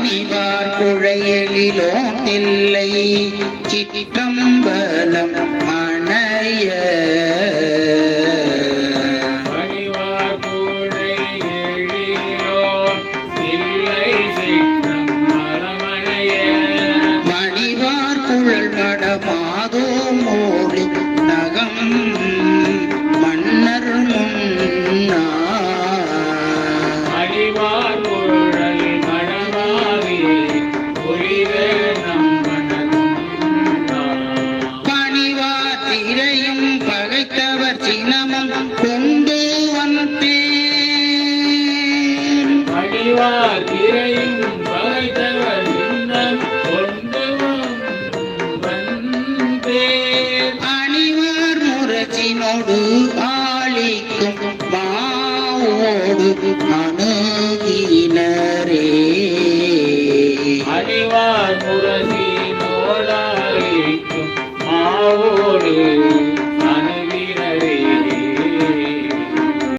பணிவார் குழையலிலோ தில்லை சிற்றம்பலம் அணைய மணிவார் குழல் மடமாதோ மோடி நகம் மன்னர் முன்னா பணிவார் திரையும் பகைத்தவர் சினமும் கொண்டு வந்தேன் அணிவார் முரசினோடு ஆளிக்கும் மாவோடு அணுகினரே அணிவார் முரசினோடு